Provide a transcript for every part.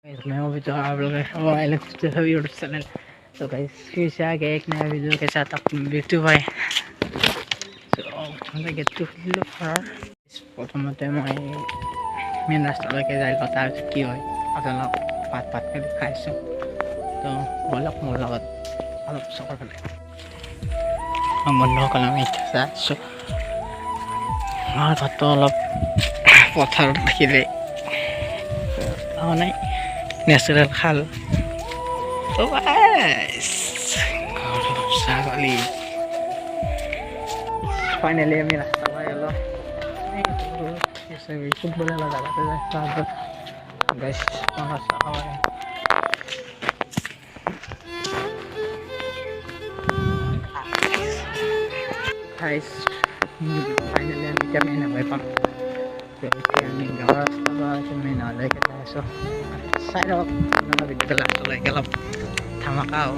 मैं हूँ तो आप लोग यूट्यूब चैनल तो गाइस फिर से आ गए एक नया वीडियो के साथ आप बिट्टू भाई तो गेट टू प्रथमते मैं मेन रास्ताলৈকে যাই কথা কি হয় আপোনাক পাত পাত কৰি খাইছোঁ তো বলক মোৰ লগত অলপ চকৰ ফালে বন্ধুসকল আমি এতিয়া আছোঁ আমাৰ ঘৰটো অলপ পথাৰত দেখিলে নাই ন্যাচারাল খাল তো ছাগলী ফাইনালি আমি রাস্তা পাই গেল ফুটবল খেলা জায়গাতে যাই গাইস গাইস ফাইনালি আমি এতিয়া মেইন হাইৱে পাম আমি গাঁৱৰ ৰাস্তা পৰা মেইন হাইৱেলৈকে যাই আছোঁ চাই ৰওক আপোনালোকে ভিডিঅ'টো লাষ্টলৈকে অলপ ধামাকা হ'ব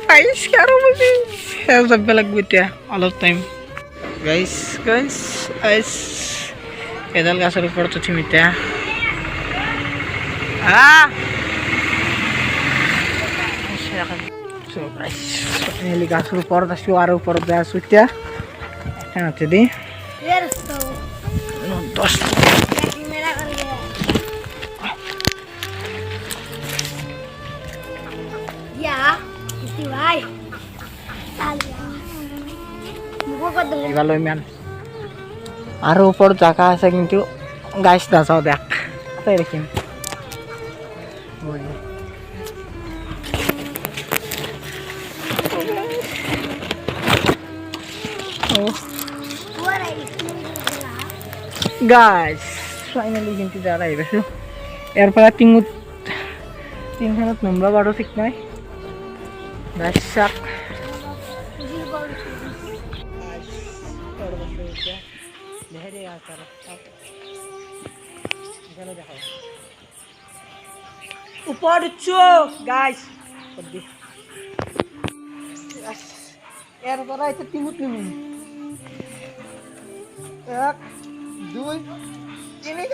গাইস আৰু মানে যাব লাগিব এতিয়া অলপ টাইম গাইস এডাল গাছৰ ওপৰত উঠিম এতিয়া ফাইনেলি গাছৰ ওপৰত আছোঁ আৰু ওপৰত যাই আছোঁ এতিয়া এখানতে দি আৰু ওপৰত জাগা আছে কিন্তু গাইছ নাযাওঁ দেখ তাই দেখিম গাইছ ফাইনেলি কিন্তু যারা আহি পাইছোঁ ইয়াৰ পৰা টিংখনত নম্বৰ বাৰু ঠিক নাই গাইছ চাক উপর উঠছো গাইস এর পরে এটা তিমুত নিমি 1 2 3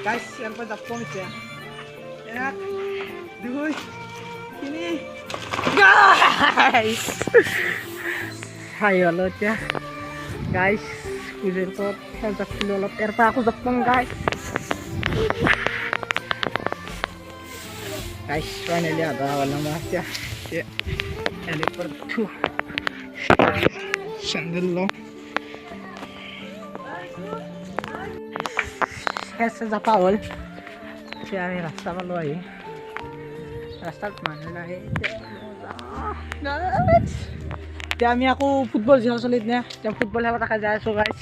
গাইস এর পরে যাব পৌঁছে 1 2 3 গাইস হাই হলো এতিয়া গাইস কুজের পর খেল যাচ্ছিল অলপ এর পর আকৌ যাম গাইস গাইস ফাইনালি আধা হলো না এতিয়া এর পর থু স্যান্ডেল লো এসে যাপা হল এতিয়া আমি রাস্তা পালো আহি রাস্তাত মানুহ নাই এতিয়া আমি আকৌ ফুটবল খেলা চলিত নে এতিয়া ফুটবল খেলা দেখা যাই আছোঁ গাইছ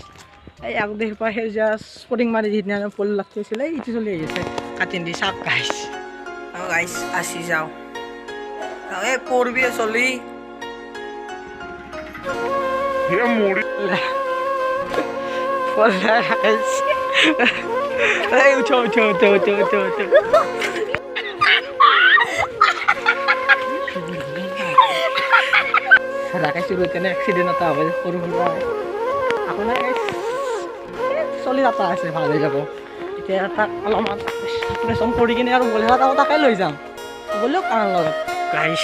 এই আগত দেখি পাই সেউজীয়া স্পৰ্টিং মাৰি যিদিনা ফুল লাগিছিলে ইটো চলি আহিছে কাটিন দি চাওক গাইছ গাইছ আসি যাওঁ এই পৰবি চলি এই উঠো রাখাই শুরু হইতে না অ্যাক্সিডেন্ট হতে হবে সরু সুরা আপনার চলি যাতা আছে ভাল হয়ে যাব এতিয়া তাক অলপমান প্ৰেছন কৰি কিনে আৰু বল খেলা তাকে লৈ যাম বলক আনাৰ লগত গাইছ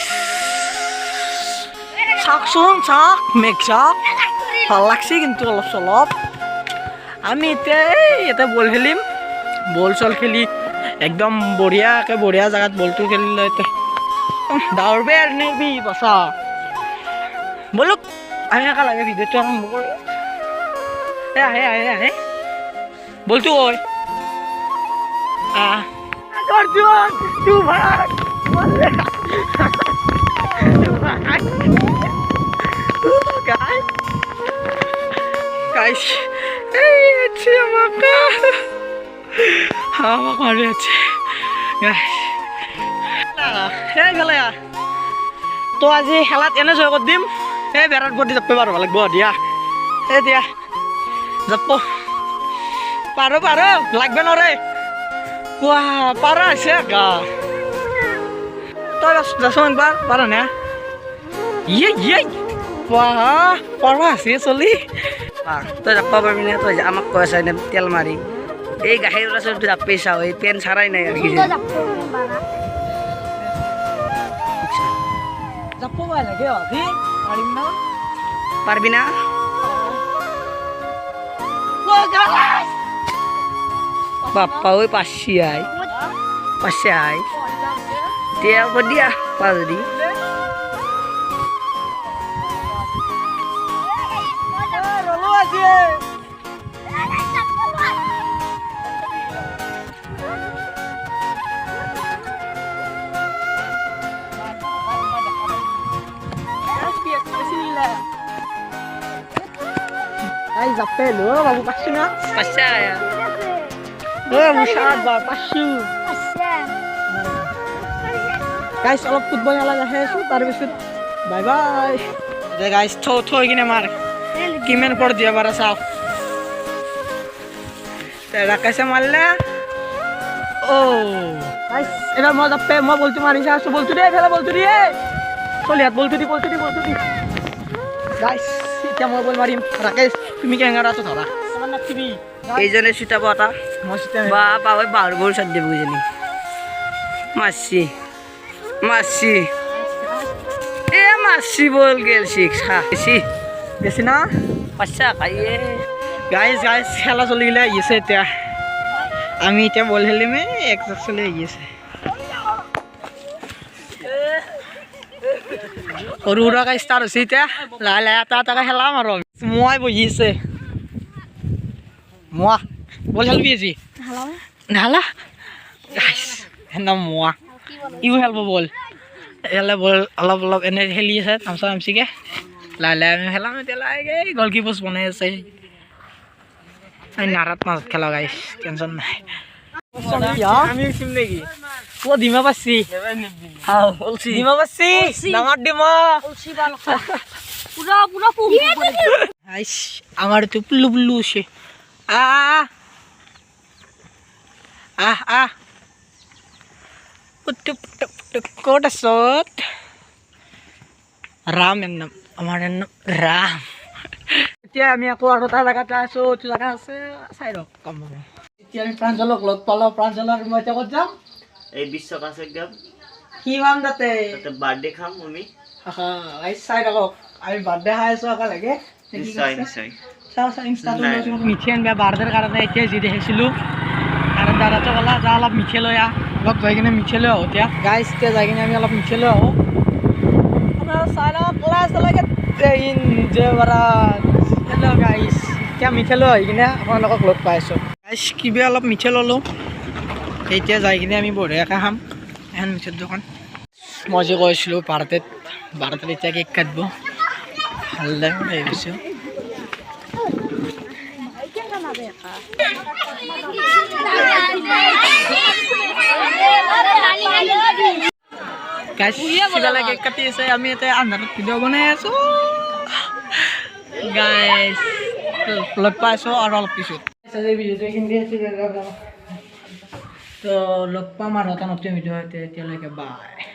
চাওকচোন চাওক মেঘ চাওক ভাল লাগছে কিন্তু অলপ চলপ আমি এতিয়া বল খেলিম বল চল খেলি একদম বঢ়িয়া জাগাত বলটো খেলিলে দাউৰবে আৰু নেবি বাচা বলক আমি একা লাগে ভিডিঅ'টো আৰম্ভ কৰি আহে বলতো ওই অর্জুন তুই ভাগ বলে গাইস এই আছে আমাকে মারি আছে গাইস গেলে তো আজি খেলাত এনে জয় কৰি দিম এই বেৰাত বদি যাব পাৰিব লাগিব দিয়া এই দিয়া যাব পারো পারো লাগবে না রে ওয়া পারা আছে গা তো যাস একবার পারো না ইয়ে ইয়ে ওয়া পারা আছে চলি তই যাব পারবি না তই আমাক কৈ আছে তেল মাৰি এই গাখীৰ আছে তুই যাব পেছাও এই পেন ছাড়াই নাই আর কি যাব পাই লাগে আজি পারিম না পারবি না বাপ্পা ওই পাশি আই পাশে আই দিয়া দিয়া পারি Ay, zapel, oh, babu pasyu na. পাশে আয়া Oh, musyad ba, pasyu. Guys, অলপ football খেলা আহে আছো তাৰপিছত বাই বাই দে গাইস থৈ কিনে মাৰ কিমান পৰ দিয়া বাৰ চাও তে ৰাকাছে মাৰলে ও গাইস এবাৰ মই জাপে মই বলটো মাৰিছা আছো বলটো দে ফেলা বলটো দিয়ে চলি হাত বলটো দি গাইস এতিয়া মই বল মাৰিম ৰাকেশ তুমি কেঙাৰা আছো ধৰা এইজনে চুটাব এটা মই চিতা বা বাবু বাহুৰ গৰু চাট দিব বুজিলি মাছি মাছি এ মাছি বল গেল শিক্ষ বেছি না পাশা খাইয়ে গাইস খেলা চলি গেলে আহিছে এতিয়া আমি এতিয়া বল খেলিমে এক চলি আহিছে সৰু সুৰাকে ষ্টাৰ্ট হৈছে এতিয়া লাহে লাহে এটা খেলাম আৰু মই বহিছে মোৱা বল খেলবি আজি নালা গাইস নাম মোৱা ইও খেলব বল এলে বল অলপ এনে খেলি আছে আমচিকে লাহে লাহে আমি খেলাম এতিয়া লাহে গলকি পোষ্ট বনাই আছে আমি নাৰাত মাজত খেলা গাইস টেনচন নাই আমি উঠিম নেকি ও ডিমা পাচ্ছি ডিমা পাচ্ছি ডাঙৰ ডিমা গাইস আমাৰ তো পুল্লু পুল্লু আছে ক'ত আছত ৰাম এৰ নাম আমাৰ নাম ৰাম এতিয়া আমি আকৌ আৰু এটা জেগাতে আছো জেগা আছে চাই ৰক কম এতিয়া আমি প্ৰাঞ্জলক লগ পালো প্ৰাঞ্জলৰ মই এতিয়া ক'ত যাম এই বিশ্বক আছে একদম কি পাম তাতে বাৰ্থডে খাম আমি চাই থাকক আমি বাৰ্থডে খাই আছো আকৌ লাগে নিশ্চয় নিশ্চয় চাও ইনষ্টাটো মিঠি আনবা বাৰ্থডেৰ কাৰণে এতিয়া যি দেখিছিলোঁ আৰু দাদাটো ক'লা যা অলপ মিঠে লৈ আহ অলপ যাই কিনে মিঠে লৈ আহোঁ এতিয়া গাইছ এতিয়া যাই কিনে আমি অলপ মিঠে লৈ আহোঁ চাই লওক ক্লাছ লাগে হেল্ল' গাইছ এতিয়া মিঠে লৈ আহি কিনে আপোনালোকক লগ পাই আছোঁ গাইছ কিবা অলপ মিঠে ল'লোঁ এতিয়া যাই কিনে আমি বঢ়িয়াকৈ খাম এখন মিঠেৰ দোকান মই যে কৈছিলোঁ ভাৰতত এতিয়া কেক কাটিব ভাল লাগে ভাবিছোঁ গাইছ কেক কাটি আছে আমি এতিয়া আন্ধাৰত ভিডিঅ' বনাই আছোঁ গাইছ লগ পাই আছোঁ আৰু অলপ পিছত তো লগ পাম আৰু এটা নতুন ভিডিঅ' এতিয়ালৈকে বাই